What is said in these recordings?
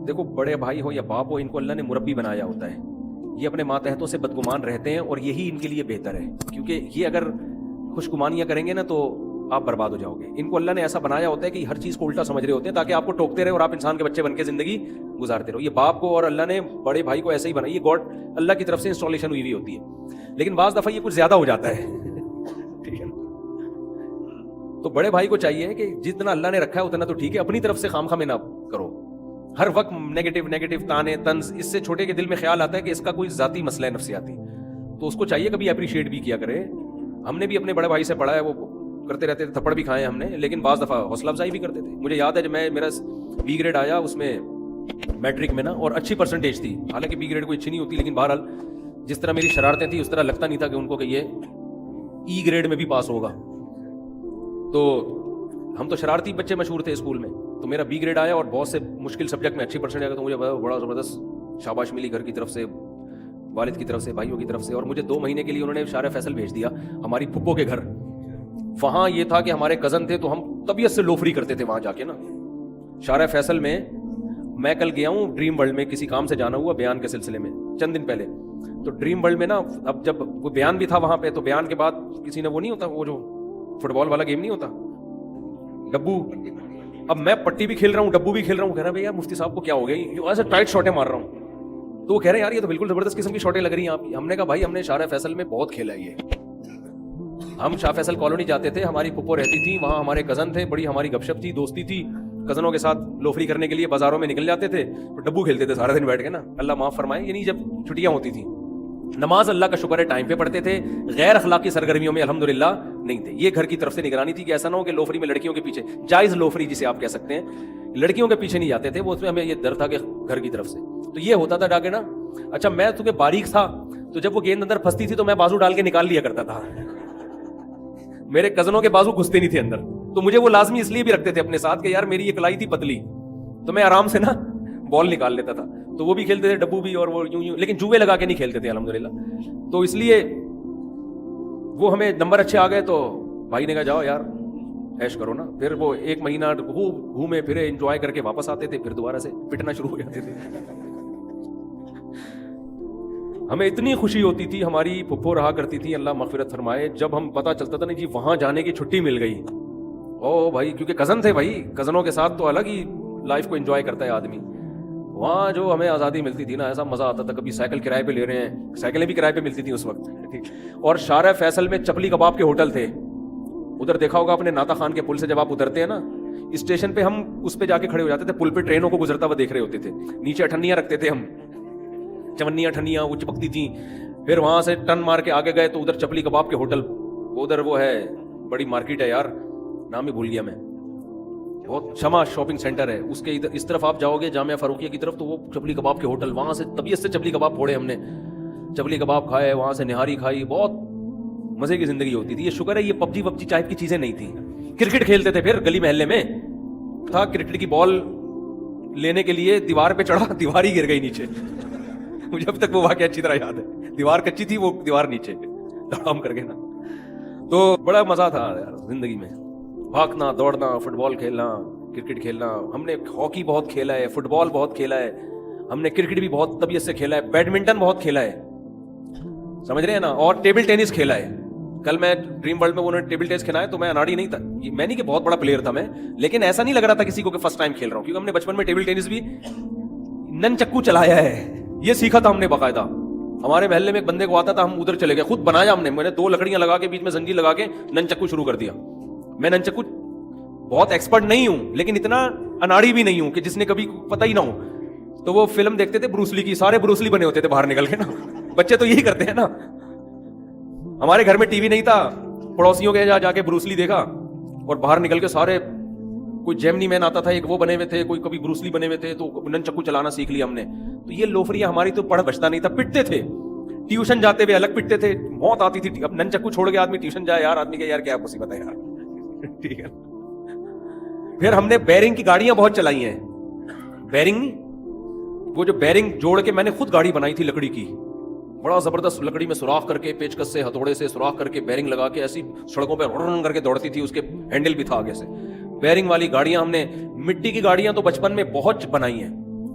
دیکھو بڑے بھائی ہو یا باپ ہو, ان کو اللہ نے مربی بنایا ہوتا ہے. یہ اپنے ماتحتوں سے بدگمان رہتے ہیں اور یہی ان کے لیے بہتر ہے, کیونکہ یہ اگر خوشگمانیاں کریں گے نا تو آپ برباد ہو جاؤ گے. ان کو اللہ نے ایسا بنایا ہوتا ہے کہ ہر چیز کو الٹا سمجھ رہے ہوتے ہیں تاکہ آپ کو ٹوکتے رہے اور آپ انسان کے بچے بن کے زندگی گزارتے رہو. یہ باپ کو اور اللہ نے بڑے بھائی کو ایسے ہی بنایا, یہ گاڈ اللہ کی طرف سے انسٹالیشن ہوئی ہوئی ہوتی ہے. لیکن بعض دفعہ یہ کچھ زیادہ ہو جاتا ہے, ٹھیک ہے. تو بڑے بھائی کو چاہیے کہ جتنا اللہ نے رکھا ہے اتنا تو ٹھیک ہے, اپنی طرف سے خام خواہ نہ کرو. ہر وقت نیگیٹو تانے طنز, اس سے چھوٹے کے دل میں خیال آتا ہے کہ اس کا کوئی ذاتی مسئلہ ہے نفسیاتی, تو اس کو چاہیے کبھی اپریشیٹ بھی کیا کرے. ہم نے بھی اپنے بڑے بھائی سے پڑھا ہے, وہ کرتے رہتے تھے, تھپڑ بھی کھائے ہم نے, لیکن بعض دفعہ حوصلہ افزائی بھی کرتے تھے. مجھے یاد ہے جب میرا بی گریڈ آیا اس میں میٹرک میں نا, اور اچھی پرسنٹیج تھی, حالانکہ بی گریڈ کوئی اچھی نہیں ہوتی, لیکن بہرحال جس طرح میری شرارتیں تھیں اس طرح لگتا نہیں تھا کہ ان کو کہ یہ ای گریڈ میں بھی پاس ہوگا. تو ہم تو شرارتی بچے مشہور تھے اسکول میں, تو میرا بی گریڈ آیا اور بہت سے مشکل سبجیکٹ میں اچھی پرسنٹیج آیا, تو مجھے بڑا زبردست شاباش ملی گھر کی طرف سے, والد کی طرف سے, بھائیوں کی طرف سے. اور مجھے 2 مہینے کے لیے انہوں نے شارع فیصل بھیج دیا ہماری پھپھو کے گھر. وہاں یہ تھا کہ ہمارے کزن تھے تو ہم طبیعت سے لوفری کرتے تھے وہاں جا کے نا. شارع فیصل میں کل گیا ہوں ڈریم ورلڈ میں, کسی کام سے جانا ہوا بیان کے سلسلے میں چند دن پہلے. تو ڈریم ورلڈ میں نا, اب جب وہ بیان بھی تھا وہاں پہ, تو بیان کے بعد کسی نے وہ نہیں ہوتا, وہ جو فٹ بال والا گیم نہیں ہوتا ڈبو, اب میں پٹی بھی کھیل رہا ہوں ڈبو بھی کھیل رہا ہوں. کہہ رہا بھیا مفتی صاحب کو کیا ہو گیا, ایسے ٹائٹ شاٹیں مار رہا ہوں. تو وہ کہہ رہے ہیں یار یہ تو بالکل زبردست قسم کی شاٹیں لگ رہی ہیں آپ کی. ہم نے کہا بھائی ہم نے شارع فیصل میں بہت کھیلا ہے یہ. ہم شاہ فیصل کالونی جاتے تھے, ہماری پھپھو رہتی تھی وہاں, ہمارے کزن تھے, بڑی ہماری گپ شپ تھی, دوستی تھی. کزنوں کے ساتھ لوفری کرنے کے لیے بازاروں میں نکل جاتے تھے, ڈبو کھیلتے تھے سارا دن بیٹھ کے نا, اللہ معاف فرمائے, یعنی جب چھٹیاں ہوتی تھیں. نماز اللہ کا شکر ہے ٹائم پہ پڑھتے تھے, غیر اخلاقی سرگرمیوں میں الحمدللہ نہیں تھے. یہ گھر کی طرف سے نگرانی تھی کہ ایسا نہ ہو کہ لوفری میں لڑکیوں کے پیچھے, جائز لوفری جسے آپ کہہ سکتے ہیں, لڑکیوں کے پیچھے نہیں جاتے تھے وہ, اس میں ہمیں یہ ڈر تھا کہ گھر کی طرف سے. تو یہ ہوتا تھا ڈاکے نا. اچھا میں تمہیں باریک تھا, تو جب وہ گیند اندر پھنستی تھی تو میں بازو ڈال کے نکال لیا کرتا تھا. میرے کزنوں کے بازو گھستے نہیں تھے اندر, تو مجھے وہ لازمی اس لیے بھی رکھتے تھے اپنے ساتھ کہ یار میری یہ کلائی تھی پتلی, تو میں آرام سے نا بال نکال لیتا تھا. تو وہ بھی کھیلتے تھے ڈبو بھی, اور وہ یوں, لیکن جوئے لگا کے نہیں کھیلتے تھے الحمدللہ. تو اس لیے وہ ہمیں نمبر اچھے آ گئے, تو بھائی نے کہا جاؤ یار ایش کرو نا. پھر وہ 1 مہینہ گھومے پھرے, انجوائے کر کے واپس آتے تھے, پھر دوبارہ سے پٹنا شروع ہو جاتے تھے. ہمیں اتنی خوشی ہوتی تھی, ہماری پھپھو رہا کرتی تھی اللہ مغفرت فرمائے, جب ہم پتہ چلتا تھا نہیں جی وہاں جانے کی چھٹی مل گئی, او بھائی, کیونکہ کزن تھے بھائی, کزنوں کے ساتھ تو الگ ہی لائف کو انجوائے کرتا ہے آدمی. وہاں جو ہمیں آزادی ملتی تھی نا, ایسا مزہ آتا تھا. کبھی سائیکل کرائے پہ لے رہے ہیں, سائیکلیں بھی کرائے پہ ملتی تھیں اس وقت. اور شارع فیصل میں چپلی کباب کے ہوٹل تھے, ادھر دیکھا ہوگا اپنے ناتا خان کے پل سے جب آپ اترتے ہیں نا اسٹیشن پہ, ہم اس پہ جا کے کھڑے ہو جاتے تھے, پل پہ ٹرینوں کو گزرتا ہوا دیکھ رہے ہوتے تھے. نیچے اٹھنیاں رکھتے تھے ہم, چونیاں ٹھنیاں وہ چپکتی تھیں. پھر وہاں سے ٹن مار کے آگے گئے تو ادھر چپلی کباب کے ہوٹل, ادھر وہ ہے بڑی مارکیٹ ہے یار, نام ہی بھول گیا میں, بہت شمع شاپنگ سینٹر ہے, اس کے ادھر اس طرف آپ جاؤ گے جامعہ فاروقیہ کی طرف, تو وہ چپلی کباب کے ہوٹل, وہاں سے طبیعت سے چپلی کباب پھوڑے ہم نے, چپلی کباب کھائے, وہاں سے نہاری کھائی, بہت مزے کی زندگی ہوتی تھی. یہ شکر ہے یہ پبجی وبجی ٹائپ کی چیزیں نہیں تھیں. کرکٹ کھیلتے تھے, پھر گلی محلے میں تھا کرکٹ کی بال لینے کے لیے دیوار پہ چڑھا, دیوار ہی گر گئی نیچے. مجھے اب تک وہ واقعہ اچھی طرح یاد ہے, دیوار کچی تھی, وہ دیوار نیچے دھڑام کر کے نا. تو بڑا مزہ تھا یار زندگی میں, بھاگنا دوڑنا, فٹ بال کھیلنا, کرکٹ کھیلنا. ہم نے ہاکی بہت کھیلا ہے, فٹ بال بہت کھیلا ہے, ہم نے کرکٹ بھی بہت طبیعت سے کھیلا ہے, بیڈمنٹن بہت کھیلا ہے, سمجھ رہے ہیں نا, اور ٹیبل ٹینس کھیلا ہے. کل میں ڈریم ورلڈ میں انہوں نے ٹیبل ٹینس کھیلا ہے, تو میں اناڑی نہیں تھا, میں نہیں کہ بہت بڑا پلیئر تھا میں, لیکن ایسا نہیں لگ رہا تھا کسی کو کہ فرسٹ ٹائم کھیل رہا ہوں, کیونکہ ہم نے بچپن میں ٹیبل ٹینس بھی نن چکو چلایا ہے, یہ سیکھا تھا ہم نے باقاعدہ. ہمارے محلے میں ایک بندے کو آتا تھا, ہم ادھر چلے گئے, خود بنایا ہم نے, میں نے 2 لکڑیاں لگا کے بیچ میں زنجیر لگا کے نن چکو شروع کر دیا. میں نن چکو بہت ایکسپرٹ نہیں ہوں, لیکن اتنا اناڑی بھی نہیں ہوں کہ جس نے کبھی پتہ ہی نہ ہو. تو وہ فلم دیکھتے تھے بروسلی کی, سارے بروسلی بنے ہوتے تھے باہر نکل کے نا, بچے تو یہی کرتے ہیں نا. ہمارے گھر میں ٹی وی نہیں تھا, پڑوسیوں کے جا کے بروسلی دیکھا, اور باہر نکل کے سارے, کوئی جیمنی مین آتا تھا ایک, وہ بنے ہوئے تھے, کوئی کبھی بروسلی بنے ہوئے تھے, تو نن چکو چلانا سیکھ لیا ہم نے. تو یہ لوفریاں ہماری تو پڑھ بچتا نہیں تھا, پٹتے تھے, ٹیوشن جاتے ہوئے الگ پٹتے تھے, موت آتی تھی. اب نن چکو چھوڑ کے آدمی ٹیوشن جائے یار, آدمی کہ یار کیا مصیبت ہے یار, ٹھیک ہے. پھر ہم نے بیرنگ کی گاڑیاں بہت چلائی ہیں, بیرنگ, وہ جو بیرنگ جوڑ کے میں نے خود گاڑی بنائی تھی لکڑی کی, بڑا زبردست, لکڑی میں سوراخ کر کے, پیچکس سے ہتھوڑے سے سوراخ کر کے بیرنگ لگا کے, ایسی سڑکوں پہ رن کر کے دوڑتی تھی, اس کے ہینڈل بھی تھا آگے سے. بیرنگ والی گاڑیاں ہم نے, مٹی کی گاڑیاں تو بچپن میں بہت بنائی ہیں,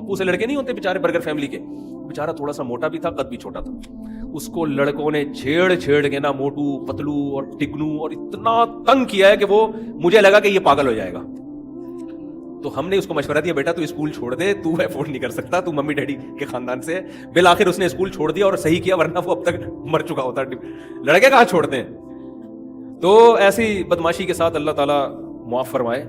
پپو سے لڑکے نہیں ہوتے بیچارے برگر فیملی کے, بیچارہ تھوڑا سا موٹا بھی تھا, قد بھی چھوٹا تھا, اس کو لڑکوں نے چھیڑ کے نا موٹو پتلو اور ٹکنو اور اتنا تنگ کیا ہے کہ وہ مجھے لگا کہ یہ پاگل ہو جائے گا. تو ہم نے اس کو مشورہ دیا, بیٹا تو اسکول چھوڑ دے, تو افورڈ نہیں کر سکتا, تو ممی ڈیڈی کے خاندان سے. بالآخر اس نے اسکول چھوڑ دیا اور صحیح کیا, ورنہ وہ اب تک مر چکا ہوتا. لڑکے کہاں چھوڑتے ہیں. تو ایسی بدماشی کے ساتھ اللہ تعالیٰ معاف فرمائے.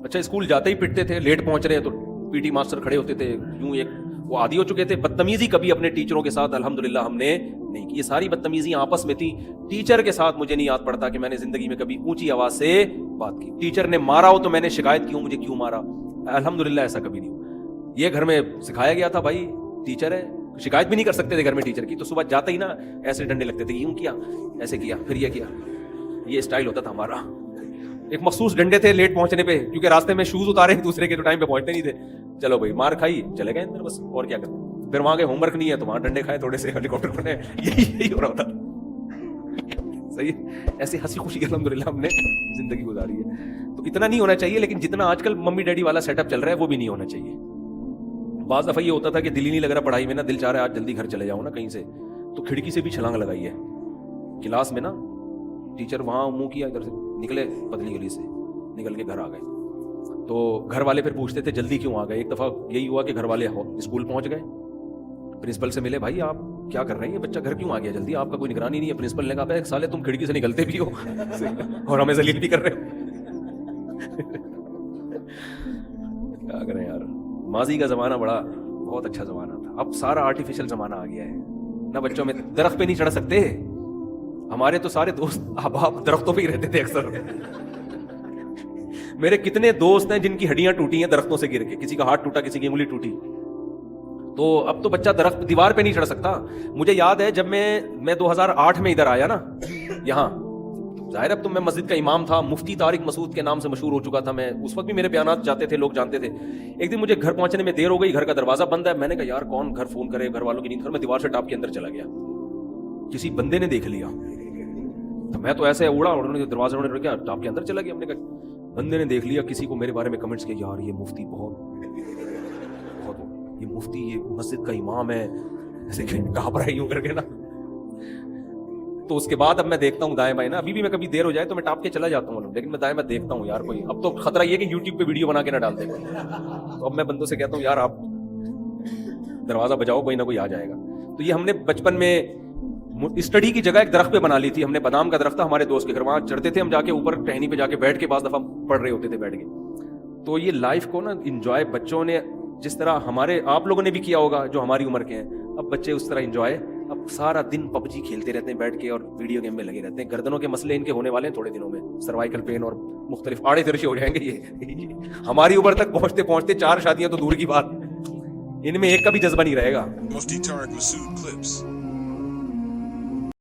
اچھا اسکول جاتے ہی پٹتے تھے, لیٹ پہنچ رہے ہیں تو پی ٹی ماسٹر کھڑے ہوتے تھے, یوں ایک وہ عادی ہو چکے تھے. بدتمیزی کبھی اپنے ٹیچروں کے ساتھ الحمدللہ ہم نے نہیں کی. یہ ساری بدتمیزی آپس میں تھی. ٹیچر کے ساتھ مجھے نہیں یاد پڑتا کہ میں نے زندگی میں کبھی اونچی آواز سے بات کی. ٹیچر نے مارا ہو تو میں نے شکایت کی ہو مجھے کیوں مارا, الحمدللہ ایسا کبھی نہیں ہوا. یہ گھر میں سکھایا گیا تھا بھائی ٹیچر ہے, شکایت بھی نہیں کر سکتے تھے گھر میں ٹیچر کی. تو صبح جاتے ہی نا ایسے ڈنڈے لگتے تھے, یوں کیا, ایسے کیا, پھر یہ کیا. یہ اسٹائل ہوتا تھا ہمارا. ایک مخصوص ڈنڈے تھے لیٹ پہنچنے پہ, کیونکہ راستے میں شوز اتارے ایک دوسرے کے, تو ٹائم پہ پہنچتے نہیں تھے. چلو بھائی مار کھائی, چلے گئے اندر, بس اور کیا کرتے. پھر وہاں کے ہوم ورک نہیں ہے تو وہاں ڈنڈے کھائے تھوڑے سے, ہیلی کاپٹر بنے, یہی ہو رہا تھا. صحیح, ایسی ہنسی خوشی الحمدللہ ہم نے زندگی گزاری ہے. تو اتنا نہیں ہونا چاہیے, لیکن جتنا آج کل ممی ڈیڈی والا سیٹ اپ چل رہا ہے وہ بھی نہیں ہونا چاہیے. بعض دفعہ یہ ہوتا تھا کہ دل ہی نہیں لگ رہا پڑھائی میں نا, دل چاہ رہا ہے آج جلدی گھر چلے جاؤں نا کہیں سے, تو کھڑکی سے بھی چھلانگ لگائی ہے کلاس میں نا. ٹیچر وہاں منہ کیا, ادھر سے نکلے پتلی گلی سے, نکل کے گھر آ گئے. تو گھر والے پھر پوچھتے تھے جلدی کیوں آ گئے. ایک دفعہ یہی ہوا کہ گھر والے اسکول پہنچ گئے, پرنسپل سے ملے, بھائی آپ کیا کر رہے ہیں, یہ بچہ گھر کیوں آ گیا جلدی, آپ کا کوئی نگرانی نہیں ہے. پرنسپل نے کہا سالے تم کھڑکی سے نکلتے بھی ہو اور ہمیں ذلیل بھی کر رہے ہو. کیا کریں یار, ماضی کا زمانہ بہت اچھا زمانہ تھا. اب سارا آرٹیفیشل زمانہ آ گیا ہے نہ, بچوں میں درخت پہ نہیں چڑھ سکتے. ہمارے تو سارے دوست احباب درختوں پہ ہی رہتے تھے اکثر. میرے کتنے دوست ہیں جن کی ہڈیاں ٹوٹی ہیں درختوں سے گر کے, کسی کا ہاتھ ٹوٹا, کسی کی انگلی ٹوٹی. تو اب تو بچہ درخت دیوار پہ نہیں چڑھ سکتا. مجھے یاد ہے جب میں 2008 میں ادھر آیا نا یہاں, ظاہر اب تو میں مسجد کا امام تھا, مفتی طارق مسعود کے نام سے مشہور ہو چکا تھا میں. اس وقت بھی میرے بیانات جاتے تھے, لوگ جانتے تھے. ایک دن مجھے گھر پہنچنے میں دیر ہو گئی, گھر کا دروازہ بند ہے. میں نے کہا یار کون گھر فون کرے, گھر والوں کی نیند. میں دیوار سے ٹاپ کے اندر چلا گیا, کسی بندے نے دیکھ لیا. تو میں تو ایسے اڑا, دروازہ انہوں نے کیا ٹاپ کے اندر چلا گیا. ہم نے کہا بندے نے دیکھ لیا, کسی کو میرے بارے میں کمنٹس کیا, یار یہ مفتی بہت یہ مفتی, یہ مسجد کا امام ہے, ایسے گھبرا ہی یوں کر کے نا. تو اس کے بعد اب میں دیکھتا ہوں دائیں بائیں نا, ابھی بھی میں کبھی دیر ہو جائے تو میں ٹاپ کے چلا جاتا ہوں, لیکن میں دائیں میں دیکھتا ہوں یار کوئی. اب تو خطرہ یہ کہ یوٹیوب پہ ویڈیو بنا کے نہ ڈال دیں. تو اب میں بندوں سے کہتا ہوں یار آپ دروازہ بجاؤ, کوئی نہ کوئی آ جائے گا. تو یہ ہم نے بچپن میں اسٹڈی کی جگہ ایک درخت پہ بنا لی تھی ہم نے. بادام کا درخت تھا ہمارے دوست کے گھر, وہاں چڑھتے تھے ہم جا کے, اوپر ٹہنی پہ جا کے بیٹھ کے بعض دفعہ پڑھ رہے ہوتے تھے بیٹھ کے. تو یہ لائف کو نا انجوائے بچوں نے, جس طرح ہمارے آپ لوگوں نے بھی کیا ہوگا جو ہماری عمر کے ہیں, اب بچے اس طرح انجوائے. اب سارا دن پب جی کھیلتے رہتے ہیں بیٹھ کے, اور ویڈیو گیم میں لگے رہتے ہیں. گردنوں کے مسئلے ان کے ہونے والے ہیں تھوڑے دنوں میں, سروائیکل پین اور مختلف آڑے ترشے ہو جائیں گے. یہ ہماری عمر تک پہنچتے پہنچتے 4 شادیاں تو دور کی بات, ان میں ایک کا بھی جذبہ نہیں رہے گا.